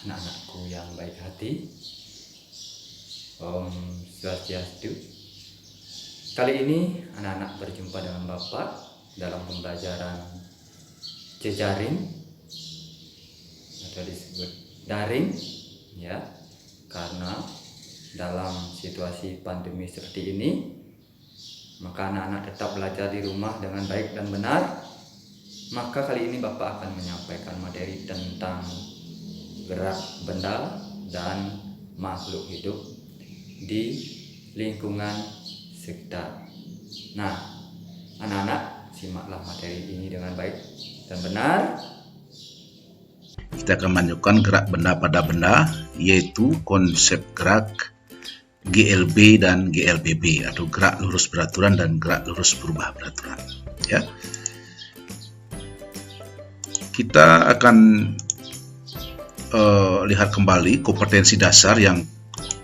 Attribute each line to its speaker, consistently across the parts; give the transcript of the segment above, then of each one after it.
Speaker 1: anak-anakku yang baik hati. Om Swastiastu. Kali ini anak-anak berjumpa dengan Bapak dalam pembelajaran jejaring atau disebut daring, ya, karena dalam situasi pandemi seperti ini maka anak-anak tetap belajar di rumah dengan baik dan benar. Maka kali ini Bapak akan menyampaikan materi tentang gerak benda dan makhluk hidup di lingkungan sekitar. Nah, anak-anak simaklah materi ini dengan baik dan benar.
Speaker 2: Kita akan menunjukkan gerak benda pada benda, yaitu konsep gerak GLB dan GLBB, atau gerak lurus beraturan dan gerak lurus berubah beraturan. Ya, kita akan lihat kembali kompetensi dasar yang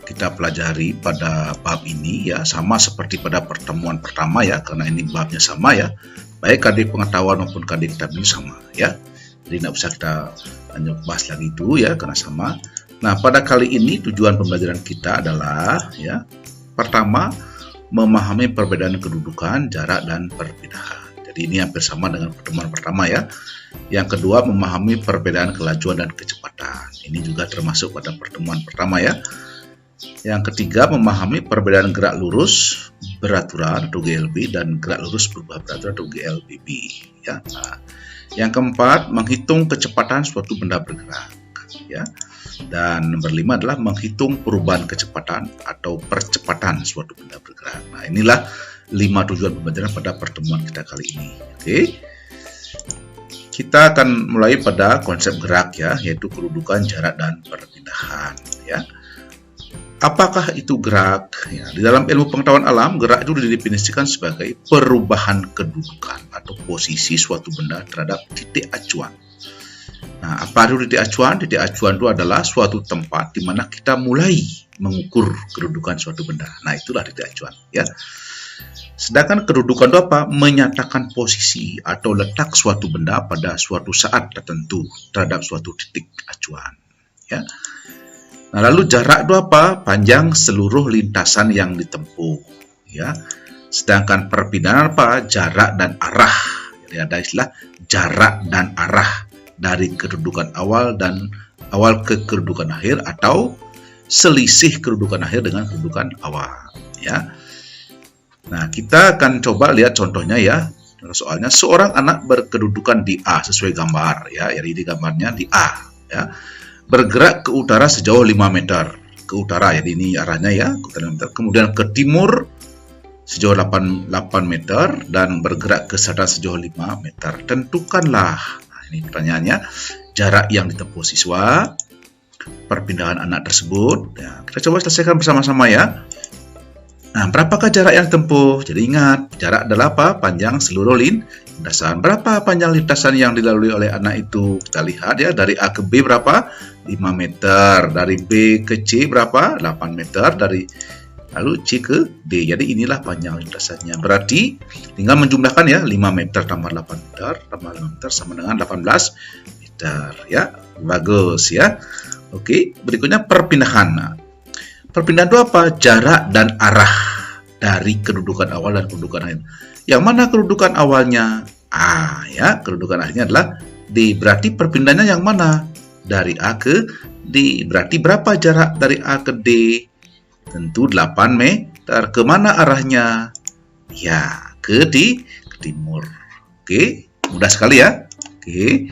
Speaker 2: kita pelajari pada bab ini, ya, sama seperti pada pertemuan pertama, ya, karena ini babnya sama, ya, baik KD pengetahuan maupun KD kitab ini sama, ya, jadi tidak usah kita bahas lagi itu, ya, karena sama. Nah, pada kali ini tujuan pembelajaran kita adalah, ya, pertama memahami perbedaan kedudukan, jarak, dan perpindahan. Jadi ini hampir sama dengan pertemuan pertama, ya. Yang kedua, memahami perbedaan kelajuan dan kecepatan. Ini juga termasuk pada pertemuan pertama, ya. Yang ketiga, memahami perbedaan gerak lurus beraturan atau GLB dan gerak lurus berubah beraturan atau GLBB, ya. Nah, yang keempat, menghitung kecepatan suatu benda bergerak, ya. Dan nomor 5 adalah menghitung perubahan kecepatan atau percepatan suatu benda bergerak. Nah, inilah 5 tujuan pembelajaran pada pertemuan kita kali ini. Oke. Kita akan mulai pada konsep gerak, ya, yaitu kedudukan, jarak, dan perpindahan, ya. Apakah itu gerak? Ya, di dalam ilmu pengetahuan alam, gerak itu didefinisikan sebagai perubahan kedudukan atau posisi suatu benda terhadap titik acuan. Nah, apa itu titik acuan? Titik acuan itu adalah suatu tempat di mana kita mulai mengukur kedudukan suatu benda. Nah, itulah titik acuan, ya. Sedangkan kedudukan itu apa? Menyatakan posisi atau letak suatu benda pada suatu saat tertentu terhadap suatu titik acuan, ya. Nah, lalu jarak itu apa? Panjang seluruh lintasan yang ditempuh, ya. Sedangkan perpindahan apa? Jarak dan arah. Jadi ada istilah jarak dan arah dari kedudukan awal ke kedudukan akhir, atau selisih kedudukan akhir dengan kedudukan awal, ya. Nah, kita akan coba lihat contohnya, ya. Soalnya seorang anak berkedudukan di A sesuai gambar, ya. Jadi di gambarnya di A, ya. Bergerak ke utara sejauh 5 meter ke utara, jadi ini arahnya, ya, ke utara 5 meter. Kemudian ke timur sejauh 8 meter dan bergerak ke selatan sejauh 5 meter. Tentukanlah, nah, ini pertanyaannya, jarak yang ditempuh siswa, perpindahan anak tersebut. Ya, kita coba selesaikan bersama-sama, ya. Nah, berapakah jarak yang ditempuh? Jadi ingat, jarak adalah apa? Panjang seluruh lintasan. Berapa panjang lintasan yang dilalui oleh anak itu? Kita lihat, ya, dari A ke B berapa? 5 meter. Dari B ke C berapa? 8 meter. Lalu C ke D. Jadi inilah panjang lintasannya. Berarti tinggal menjumlahkan, ya, 5 meter tambah 8 meter tambah 5 meter sama dengan 18 meter, ya. Bagus, ya. Oke, berikutnya perpindahan. Nah, perpindahan itu apa? Jarak dan arah dari kedudukan awal dan kedudukan akhir. Yang mana kedudukan awalnya? A, ya. Kedudukan akhirnya adalah D. Berarti perpindahannya yang mana? Dari A ke D. Berarti berapa jarak dari A ke D? Tentu 8 meter. Kemana arahnya? Ya, ke timur. Oke, mudah sekali, ya. Oke.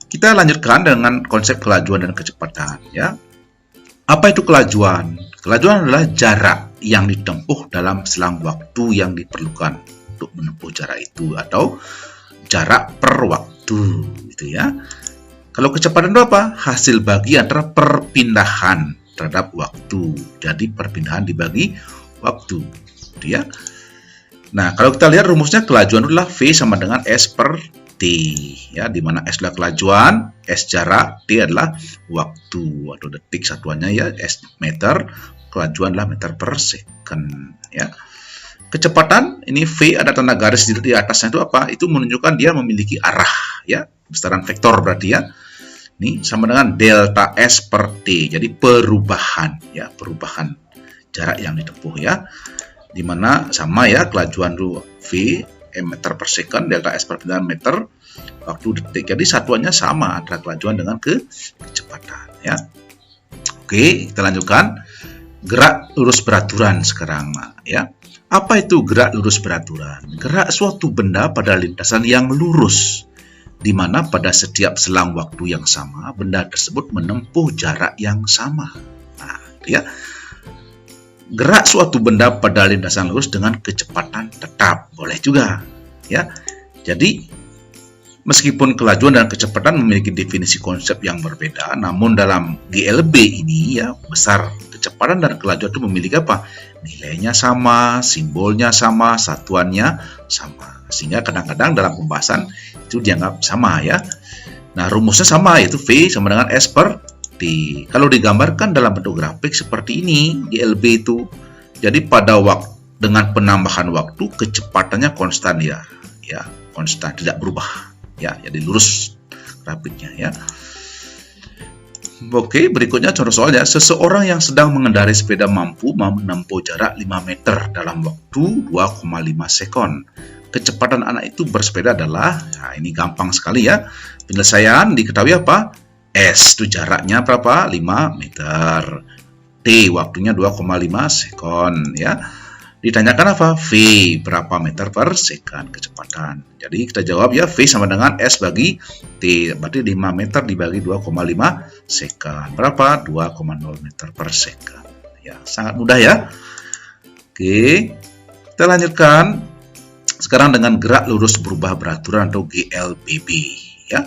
Speaker 2: Kita lanjutkan dengan konsep kelajuan dan kecepatan, ya. Apa itu kelajuan? Kelajuan adalah jarak yang ditempuh dalam selang waktu yang diperlukan untuk menempuh jarak itu, atau jarak per waktu, gitu, ya. Kalau kecepatan itu apa? Hasil bagi antara perpindahan terhadap waktu. Jadi perpindahan dibagi waktu, gitu, ya. Nah, kalau kita lihat rumusnya, kelajuan adalah V sama dengan S per T, ya, di mana S adalah kelajuan, S jarak, T adalah waktu atau detik satuannya, ya, S meter, kelajuan adalah meter per second, ya. Kecepatan, ini V ada tanda garis di atasnya, itu apa? Itu menunjukkan dia memiliki arah, ya, besaran vektor berarti, ya. ini sama dengan delta S per T. Jadi perubahan ya, perubahan jarak yang ditempuh ya. Dimana sama ya, kelajuan dulu V meter per second, delta S per meter, waktu detik. Jadi satuannya sama antara kelajuan dengan kecepatan ya. Oke, kita lanjutkan. Gerak lurus beraturan sekarang ya. Apa itu gerak lurus beraturan? Gerak suatu benda pada lintasan yang lurus, di mana pada setiap selang waktu yang sama benda tersebut menempuh jarak yang sama. Nah, ya. Gerak suatu benda pada lintasan lurus dengan kecepatan tetap, boleh juga ya. Jadi meskipun kelajuan dan kecepatan memiliki definisi konsep yang berbeda, namun dalam GLB ini ya, besar kecepatan dan kelajuan itu memiliki apa? Nilainya sama, simbolnya sama, satuannya sama. Sehingga kadang-kadang dalam pembahasan itu dianggap sama ya. Nah, rumusnya sama, yaitu V sama dengan S per T. Kalau digambarkan dalam bentuk grafik seperti ini, GLB itu. Jadi pada waktu dengan penambahan waktu kecepatannya konstan ya. Ya, konstan, tidak berubah. Ya, jadi lurus grafiknya ya. Oke, berikutnya contoh soalnya. Seseorang yang sedang mengendarai sepeda mampu menempuh jarak 5 meter dalam waktu 2,5 sekon. Kecepatan anak itu bersepeda adalah, nah ini gampang sekali ya. Penyelesaian diketahui apa? S itu jaraknya berapa? 5 meter. T waktunya 2,5 sekon ya. Ditanyakan apa? V berapa meter per second kecepatan. Jadi kita jawab ya, V sama dengan S bagi T. Berarti 5 meter dibagi 2,5 second. Berapa? 2,0 meter per second. Ya, sangat mudah ya. Oke, kita lanjutkan. Sekarang dengan gerak lurus berubah beraturan atau GLBB ya.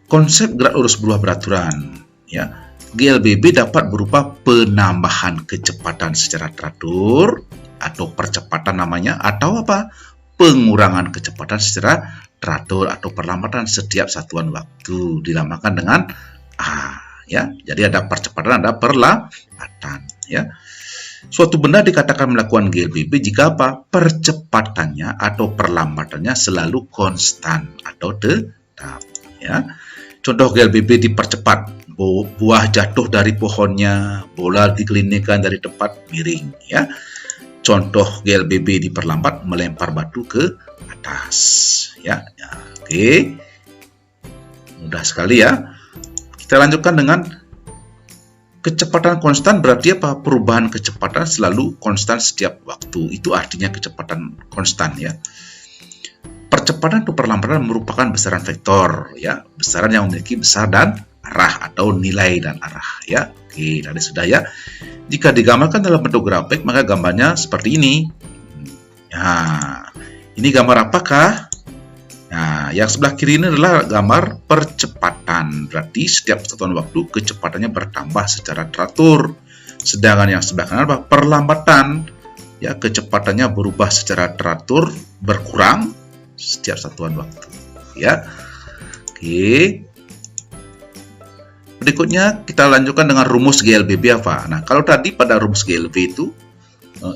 Speaker 2: Konsep gerak lurus berubah beraturan ya. GLBB dapat berupa penambahan kecepatan secara teratur atau percepatan namanya, atau apa? Pengurangan kecepatan secara teratur atau perlambatan setiap satuan waktu, dinamakan dengan A ya. Jadi ada percepatan, ada perlambatan ya. Suatu benda dikatakan melakukan GLBB jika apa? Percepatannya atau perlambatannya selalu konstan atau tetap ya. Contoh GLBB dipercepat, buah jatuh dari pohonnya, bola digelindingkan dari tempat miring ya. Contoh GLBB diperlambat, melempar batu ke atas ya. Oke, mudah sekali ya. Kita lanjutkan dengan kecepatan konstan. Berarti apa? Perubahan kecepatan selalu konstan setiap waktu. Itu artinya kecepatan konstan ya. Percepatan atau perlambatan merupakan besaran vektor ya, besaran yang memiliki besar dan arah atau nilai dan arah ya. Oke, tadi sudah ya. Jika digambarkan dalam bentuk grafik, maka gambarnya seperti ini. Nah, ini gambar apakah? Nah, yang sebelah kiri ini adalah gambar percepatan. Berarti setiap satuan waktu kecepatannya bertambah secara teratur. Sedangkan yang sebelah kanan adalah perlambatan. Ya, kecepatannya berubah secara teratur, berkurang setiap satuan waktu. Ya. Oke. Berikutnya kita lanjutkan dengan rumus GLBB apa? Nah, kalau tadi pada rumus GLB itu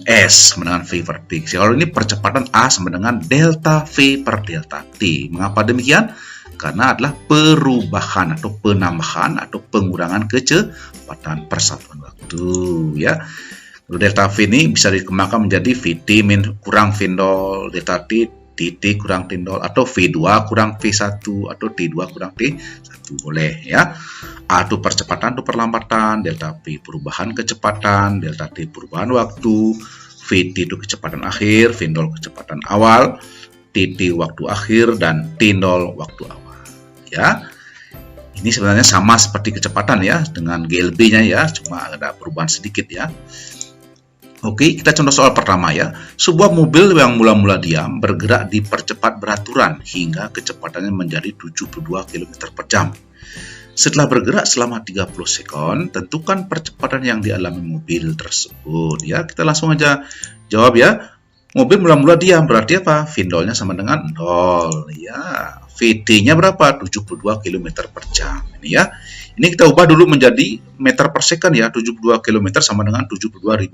Speaker 2: S sama dengan V per T. Kalau ini percepatan A sama dengan delta V per delta T. Mengapa demikian? Karena adalah perubahan atau penambahan atau pengurangan kecepatan per satuan waktu ya. Delta V ini bisa dikembangkan menjadi VT kurang V0, delta T T kurang T0, atau V2 kurang V1, atau T2 kurang T1, boleh ya. A itu percepatan atau perlambatan, delta P perubahan kecepatan, delta T perubahan waktu, VT itu kecepatan akhir, V0 kecepatan awal, TT waktu akhir, dan T0 waktu awal ya. Ini sebenarnya sama seperti kecepatan ya dengan GLB-nya ya, cuma ada perubahan sedikit ya. Oke, kita contoh soal pertama ya. Sebuah mobil yang mula-mula diam bergerak dipercepat beraturan hingga kecepatannya menjadi 72 km per jam. Setelah bergerak selama 30 sekon, tentukan percepatan yang dialami mobil tersebut. Ya, kita langsung aja jawab ya. Mobil mula-mula diam berarti apa? V0-nya sama dengan 0 ya. VT-nya berapa? 72 km per jam. Ini ya. Ini kita ubah dulu menjadi meter per second ya. 72 km sama dengan 72.000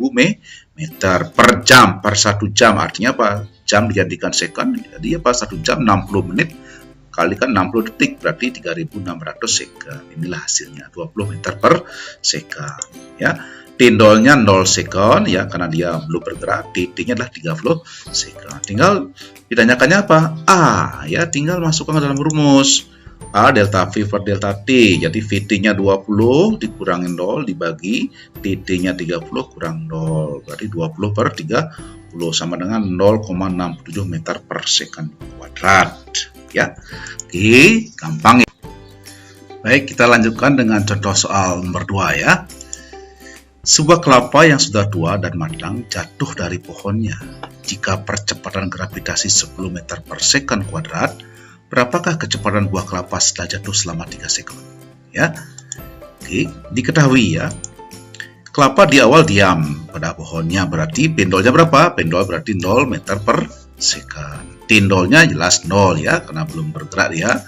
Speaker 2: meter per jam per 1 jam. Artinya apa? Jam dijadikan second. Jadi apa? 1 jam 60 menit kalikan 60 detik berarti 3600 second. Inilah hasilnya 20 meter per second ya. Tindolnya 0 second ya karena dia belum bergerak. Dt-nya adalah 30 second. Tinggal ditanyakannya apa? Ya tinggal masukkan ke dalam rumus. A delta V per delta T. Jadi Vt-nya 20 dikurangin 0 dibagi Tt-nya 30 kurang 0. Berarti 20 per 30 sama dengan 0,67 meter per second kuadrat. Ya, oke, gampang ya. Baik, kita lanjutkan dengan contoh soal nomor 2 ya. Sebuah kelapa yang sudah tua dan matang jatuh dari pohonnya. Jika percepatan gravitasi 10 meter per second kuadrat, berapakah kecepatan buah kelapa setelah jatuh selama 3 sekon? Ya, oke, diketahui ya. Kelapa di awal diam pada pohonnya, berarti pendolnya berapa? Pendol berarti 0 meter per second. Tindolnya jelas 0 ya, karena belum bergerak ya.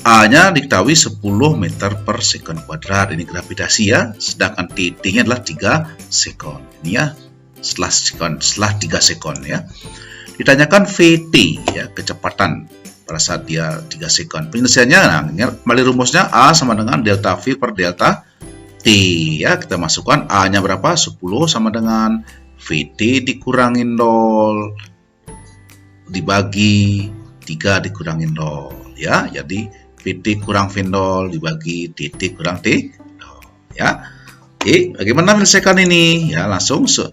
Speaker 2: A-nya diketahui 10 meter per second kuadrat. Ini gravitasi ya. Sedangkan Tt-nya adalah 3 sekon. Ini ya, setelah 3 sekon ya. Ditanyakan Vt ya, kecepatan pada saat dia 3 sekon. Penyelesaiannya, nah, kembali rumusnya A sama dengan delta V per delta T ya. Kita masukkan A-nya berapa? 10 sama dengan Vt dikurangin 0 dibagi 3 dikurangin 0 ya. Jadi Vt kurang V0 dibagi Tt kurang T0 ya. Oke, bagaimana menyelesaikan ini? Ya, langsung 10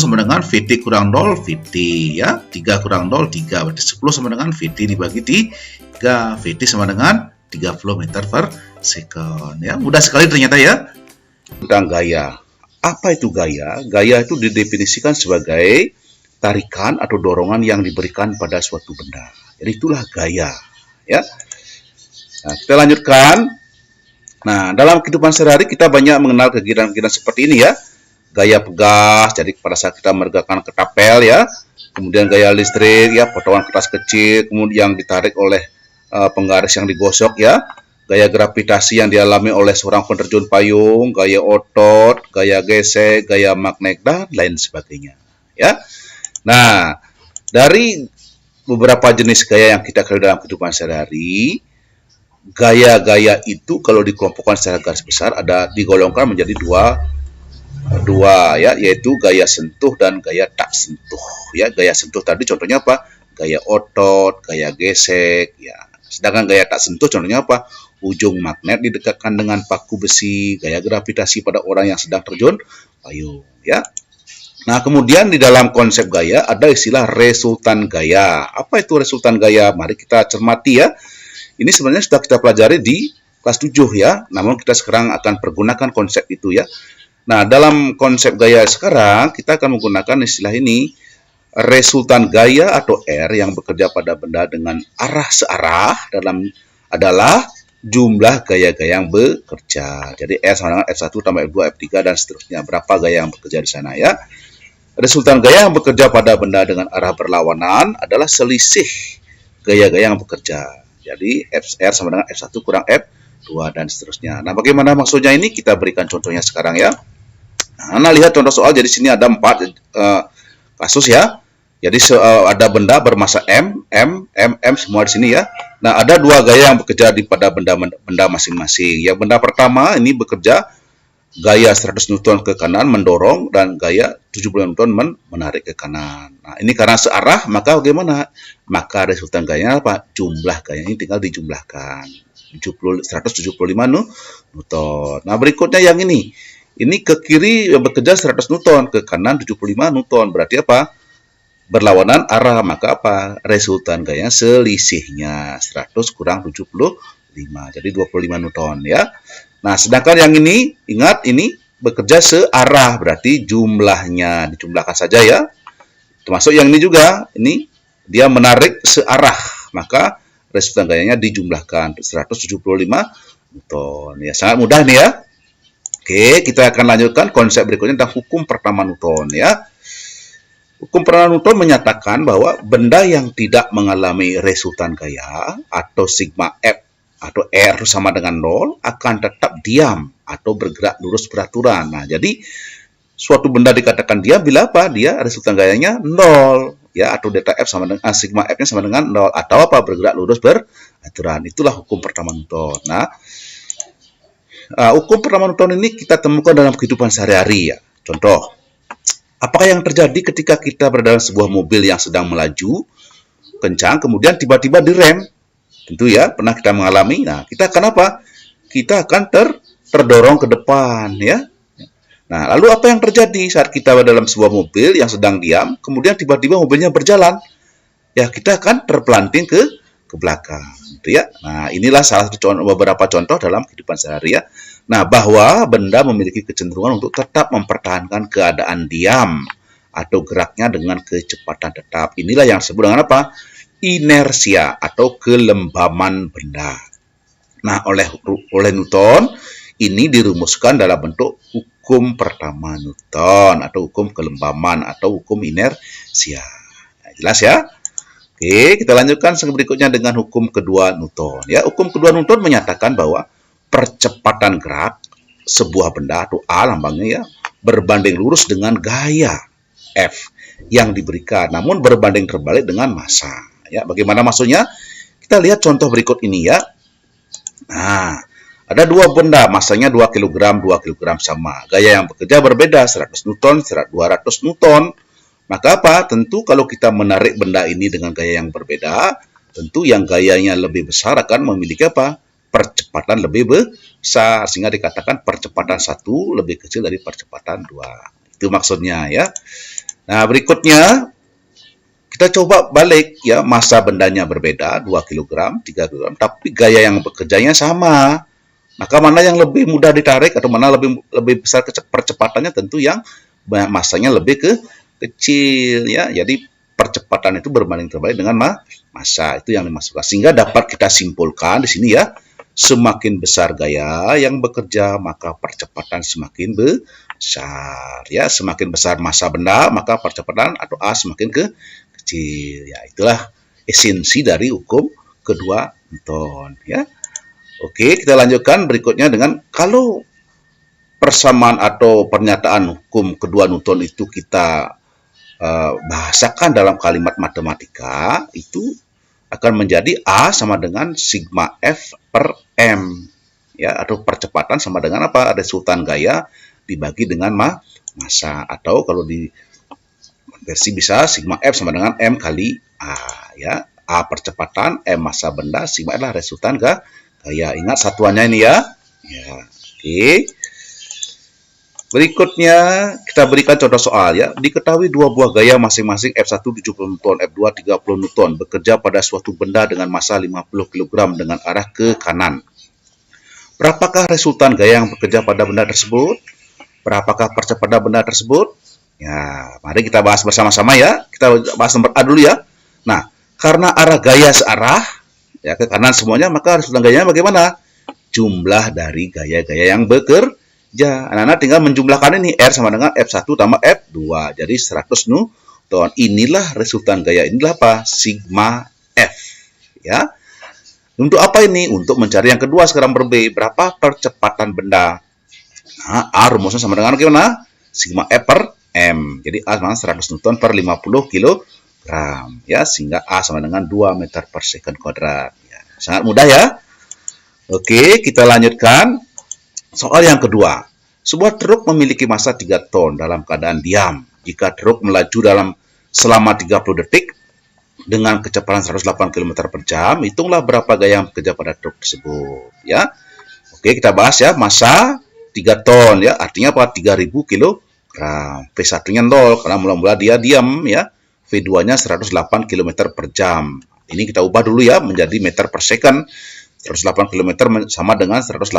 Speaker 2: sama dengan Vt kurang 0 Vt ya. 3 kurang 0 3, berarti 10 sama dengan Vt dibagi 3. Vt sama dengan 30 meter per second ya. Mudah sekali ternyata ya. Tentang gaya. Apa itu gaya? Gaya itu didefinisikan sebagai tarikan atau dorongan yang diberikan pada suatu benda. Jadi itulah gaya ya. Nah, kita lanjutkan. Nah, dalam kehidupan sehari-hari kita banyak mengenal kegiatan-kegiatan seperti ini ya. Gaya pegas, jadi pada saat kita meregangkan ketapel ya. Kemudian gaya listrik ya, potongan kertas kecil, kemudian ditarik oleh penggaris yang digosok ya. Gaya gravitasi yang dialami oleh seorang penerjun payung, gaya otot, gaya gesek, gaya magnet dan lain sebagainya ya. Nah, dari beberapa jenis gaya yang kita ketahui dalam kehidupan sehari-hari, gaya-gaya itu kalau dikelompokkan secara garis besar ada digolongkan menjadi dua ya, yaitu gaya sentuh dan gaya tak sentuh ya. Gaya sentuh tadi contohnya apa? Gaya otot, gaya gesek ya. Sedangkan gaya tak sentuh contohnya apa? Ujung magnet didekatkan dengan paku besi, gaya gravitasi pada orang yang sedang terjun payung ya. Nah, kemudian di dalam konsep gaya ada istilah resultan gaya. Apa itu resultan gaya? Mari kita cermati ya. Ini sebenarnya sudah kita pelajari di kelas 7 ya, namun kita sekarang akan pergunakan konsep itu ya. Nah, dalam konsep gaya sekarang, kita akan menggunakan istilah ini, resultan gaya atau R yang bekerja pada benda dengan arah searah adalah jumlah gaya-gaya yang bekerja. Jadi R sama dengan F1 tambah F2, F3, dan seterusnya. Berapa gaya yang bekerja di sana ya. Resultan gaya yang bekerja pada benda dengan arah berlawanan adalah selisih gaya-gaya yang bekerja. Jadi R sama dengan F1 kurang F2 dan seterusnya. Nah, bagaimana maksudnya ini? Kita berikan contohnya sekarang ya. Nah, lihat contoh soal. Jadi sini ada 4 kasus ya. Jadi ada benda bermassa M semua di sini ya. Nah, ada 2 gaya yang bekerja pada benda masing-masing. Yang benda pertama ini bekerja gaya 100 Newton ke kanan mendorong dan gaya 70 Newton menarik ke kanan. Nah, ini karena searah, maka bagaimana? Maka resultan gayanya apa? Jumlah gaya ini tinggal dijumlahkan. 175 Newton. Nah, berikutnya yang ini. Ini ke kiri bekerja 100 Newton, ke kanan 75 Newton. Berarti apa? Berlawanan arah, maka apa? Resultan gaya selisihnya 100 kurang 75. Jadi 25 Newton ya. Nah, sedangkan yang ini, ingat ini bekerja searah, berarti jumlahnya dijumlahkan saja ya. Termasuk yang ini juga, ini dia menarik searah, maka resultan gayanya dijumlahkan 175 Newton. Ya, sangat mudah nih ya. Oke, kita akan lanjutkan konsep berikutnya tentang hukum pertama Newton ya. Hukum pertama Newton menyatakan bahwa benda yang tidak mengalami resultan gaya atau sigma F atau R sama dengan 0 akan tetap diam atau bergerak lurus beraturan. Nah, jadi suatu benda dikatakan diam bila apa? Dia resultan gayanya 0 ya, atau delta F sama dengan sigma F-nya sama dengan 0, atau apa? Bergerak lurus beraturan. aturan. Itulah hukum pertama Newton. Nah, hukum pertama Newton ini kita temukan dalam kehidupan sehari-hari ya. Contoh, apakah yang terjadi ketika kita berada dalam sebuah mobil yang sedang melaju kencang, kemudian tiba-tiba direm? Tentu ya, pernah kita mengalami. Nah, kita akan apa? Kita akan terdorong ke depan ya. Nah, lalu apa yang terjadi saat kita berada dalam sebuah mobil yang sedang diam, kemudian tiba-tiba mobilnya berjalan? Ya, kita akan terpelanting ke belakang, gitu ya. Nah, inilah salah satu beberapa contoh dalam kehidupan sehari ya. Nah, bahwa benda memiliki kecenderungan untuk tetap mempertahankan keadaan diam atau geraknya dengan kecepatan tetap. Inilah yang disebut dengan apa? Inersia atau kelembaman benda. Nah, oleh Newton ini dirumuskan dalam bentuk hukum pertama Newton atau hukum kelembaman atau hukum inersia. Nah, jelas ya? Oke, kita lanjutkan berikutnya dengan hukum kedua Newton. Ya, hukum kedua Newton menyatakan bahwa percepatan gerak sebuah benda atau A lambangnya ya berbanding lurus dengan gaya F yang diberikan, namun berbanding terbalik dengan massa. Ya, bagaimana maksudnya? Kita lihat contoh berikut ini ya. Nah, ada dua benda, massanya 2 kg, 2 kg sama. Gaya yang bekerja berbeda, 100 Newton, 200 Newton. Maka apa? Tentu kalau kita menarik benda ini dengan gaya yang berbeda, tentu yang gayanya lebih besar akan memiliki apa? Percepatan lebih besar. Sehingga dikatakan percepatan 1 lebih kecil dari percepatan 2. Itu maksudnya ya. Nah, berikutnya kita coba balik ya, massa bendanya berbeda 2 kg, 3 kg, tapi gaya yang bekerjanya sama. Maka mana yang lebih mudah ditarik atau mana lebih besar percepatannya? Tentu yang massanya lebih kecil ya. Jadi percepatan itu berbanding terbalik dengan massa. Itu yang dimaksudkan. Sehingga dapat kita simpulkan di sini ya, semakin besar gaya yang bekerja maka percepatan semakin besar ya. Semakin besar massa benda maka percepatan atau A semakin kecil. Ya, itulah esensi dari hukum kedua Newton ya. Oke, kita lanjutkan berikutnya dengan kalau persamaan atau pernyataan hukum kedua Newton itu kita bahasakan dalam kalimat matematika, itu akan menjadi A sama dengan sigma F per M ya, atau percepatan sama dengan apa? Resultan gaya dibagi dengan massa, atau kalau di versi bisa sigma F sama dengan M kali A ya. A percepatan, M massa benda, sigma adalah resultan gaya. Ingat satuannya ini ya. Ya, oke. Berikutnya kita berikan contoh soal ya. Diketahui dua buah gaya masing-masing F1 70 Newton, F2 30 Newton bekerja pada suatu benda dengan massa 50 kg dengan arah ke kanan. Berapakah resultan gaya yang bekerja pada benda tersebut? Berapakah percepatan benda tersebut? Ya, mari kita bahas bersama-sama ya. Kita bahas nomor A dulu ya. Nah, karena arah gaya searah ya ke kanan semuanya, maka resultan gayanya bagaimana? Jumlah dari gaya-gaya yang bekerja. Anak-anak tinggal menjumlahkan ini, R sama dengan F1 tambah F2, jadi 100 Newton. Inilah resultan gaya, inilah apa? Sigma F. Ya. Untuk apa ini? Untuk mencari yang kedua sekarang B. Berapa percepatan benda? Nah, A rumusnya sama dengan gimana? Sigma F per M. Jadi A sama 100 Newton per 50 kg. Ya, sehingga A sama dengan 2 meter per second kuadrat. Ya, sangat mudah ya. Oke, kita lanjutkan. Soal yang kedua. Sebuah truk memiliki massa 3 ton dalam keadaan diam. Jika truk melaju selama 30 detik dengan kecepatan 108 km per jam, hitunglah berapa gaya yang bekerja pada truk tersebut. Ya. Oke, kita bahas ya. Massa 3 ton ya, artinya apa? 3000 kg. V1-nya 0 karena mula-mula dia diam ya. V2-nya 108 km per jam. Ini kita ubah dulu ya menjadi meter per second. 108 km sama dengan 108.000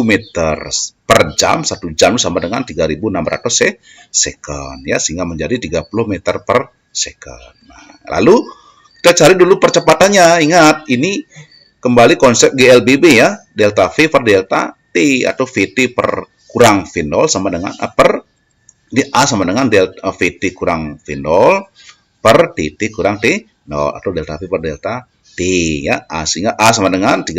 Speaker 2: meter per jam. 1 jam sama dengan 3.600 second ya, sehingga menjadi 30 meter per second. Nah, lalu kita cari dulu percepatannya. Ingat, ini kembali konsep GLBB ya. Delta V per delta T, atau VT per kurang V0 sama dengan A sama dengan delta VT kurang V0 per TT kurang T0, atau delta V per delta T ya. Sehingga A sama dengan 30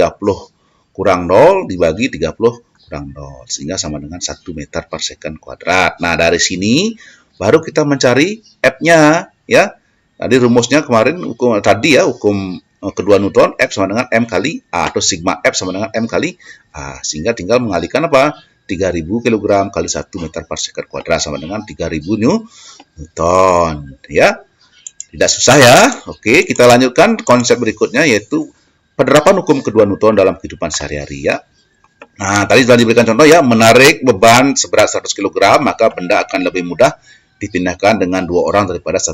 Speaker 2: kurang 0 dibagi 30 kurang 0, sehingga sama dengan 1 meter per second kuadrat. Nah, dari sini baru kita mencari F-nya ya. Tadi rumusnya kemarin hukum kedua Newton, F sama dengan M kali A, atau sigma F sama dengan M kali A. Sehingga tinggal mengalihkan apa? 3000 kg kali 1 meter per second kuadrat sama dengan 3000 Newton. Ya, tidak susah ya. Oke, kita lanjutkan konsep berikutnya, yaitu penerapan hukum kedua Newton dalam kehidupan sehari-hari ya. Nah, tadi sudah diberikan contoh ya, menarik beban seberat 100 kg, maka benda akan lebih mudah dipindahkan dengan 2 orang daripada 1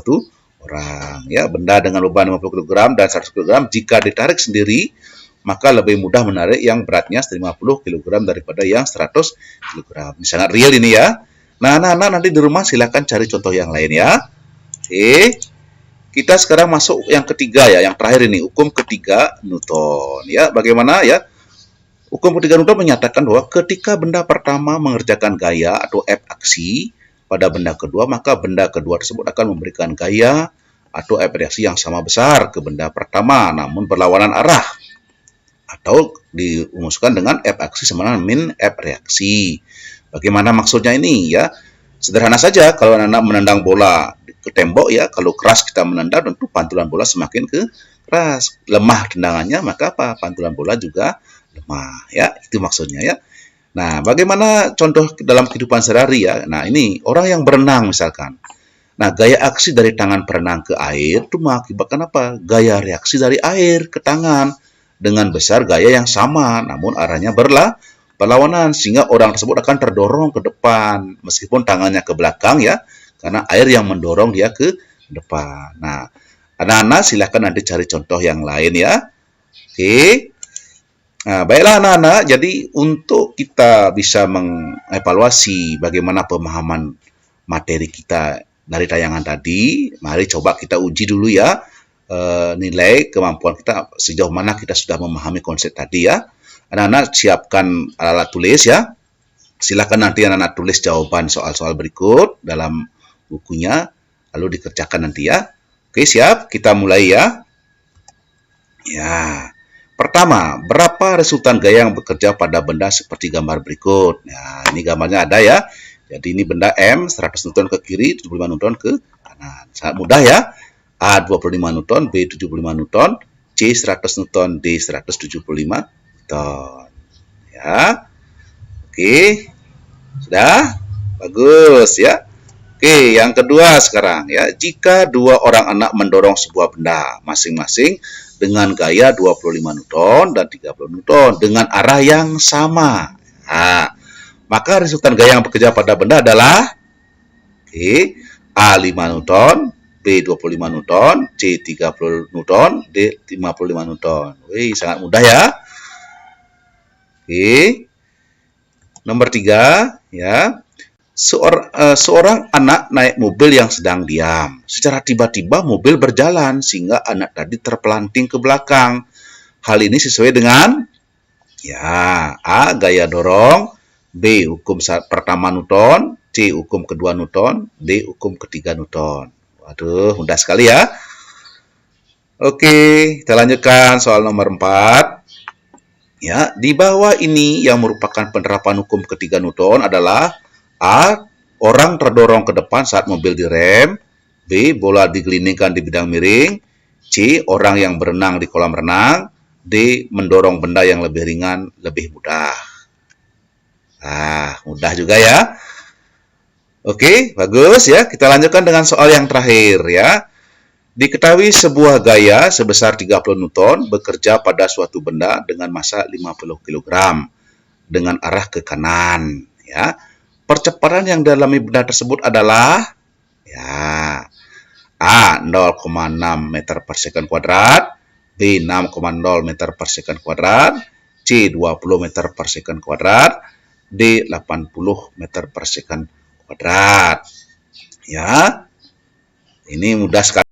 Speaker 2: orang. Ya, benda dengan beban 50 kg dan 100 kg jika ditarik sendiri, maka lebih mudah menarik yang beratnya 50 kg daripada yang 100 kg. Ini sangat real ini ya. Nah, anak-anak nanti di rumah silakan cari contoh yang lain ya. Oke. Kita sekarang masuk yang ketiga ya, yang terakhir ini, hukum ketiga Newton. Ya, bagaimana ya? Hukum ketiga Newton menyatakan bahwa ketika benda pertama mengerjakan gaya atau F aksi pada benda kedua, maka benda kedua tersebut akan memberikan gaya atau F reaksi yang sama besar ke benda pertama, namun berlawanan arah. Atau dirumuskan dengan F aksi sama dengan min F reaksi. Bagaimana maksudnya ini ya? Sederhana saja, kalau anak menendang bola ke tembok ya, kalau keras kita menendang, tentu pantulan bola semakin keras. Lemah tendangannya, maka apa? Pantulan bola juga lemah ya, itu maksudnya ya. Nah, bagaimana contoh dalam kehidupan sehari-hari ya? Nah, ini orang yang berenang misalkan. Nah, gaya aksi dari tangan berenang ke air itu mengakibatkan apa? Gaya reaksi dari air ke tangan dengan besar gaya yang sama, namun arahnya berlawanan, sehingga orang tersebut akan terdorong ke depan meskipun tangannya ke belakang ya, karena air yang mendorong dia ke depan. Nah, anak-anak silakan nanti cari contoh yang lain ya. Oke. Nah, baiklah anak-anak, jadi untuk kita bisa mengevaluasi bagaimana pemahaman materi kita dari tayangan tadi, mari coba kita uji dulu ya, nilai kemampuan kita sejauh mana kita sudah memahami konsep tadi ya. Anak-anak siapkan alat tulis ya, silakan nanti anak-anak tulis jawaban soal-soal berikut dalam bukunya, lalu dikerjakan nanti ya. Oke, siap, kita mulai ya. Ya. Pertama, berapa resultan gaya yang bekerja pada benda seperti gambar berikut? Nah, ini gambarnya ada ya. Jadi ini benda M, 100 Newton ke kiri, 75 Newton ke kanan. Sangat mudah ya. A 25 Newton, B 75 Newton, C 100 Newton, D 175 Newton. Ya. Oke. Sudah? Bagus ya. Oke, yang kedua sekarang ya. Jika dua orang anak mendorong sebuah benda masing-masing dengan gaya 25 Newton dan 30 Newton dengan arah yang sama. Nah, maka resultan gaya yang bekerja pada benda adalah A 5 Newton, B 25 Newton, C 30 Newton, D 55 Newton. Wih, sangat mudah ya. Nomor 3 ya. Seorang anak naik mobil yang sedang diam. Secara tiba-tiba mobil berjalan sehingga anak tadi terpelanting ke belakang. Hal ini sesuai dengan ya, A. Gaya dorong, B. Hukum pertama Newton, C. Hukum kedua Newton, D. Hukum ketiga Newton. Waduh, mudah sekali ya. Oke, kita lanjutkan soal nomor 4. Ya, di bawah ini yang merupakan penerapan hukum ketiga Newton adalah A. Orang terdorong ke depan saat mobil direm. B. Bola digelindingkan di bidang miring. C. Orang yang berenang di kolam renang. D. Mendorong benda yang lebih ringan lebih mudah. Mudah juga ya. Oke, bagus ya. Kita lanjutkan dengan soal yang terakhir ya. Diketahui sebuah gaya sebesar 30 Newton bekerja pada suatu benda dengan massa 50 kg dengan arah ke kanan ya. Percepatan yang dialami benda tersebut adalah ya, A 0,6 meter per second kuadrat, B 6,0 meter per second kuadrat, C 20 meter per second kuadrat, D 80 meter per second kuadrat. Ya, ini mudah sekali.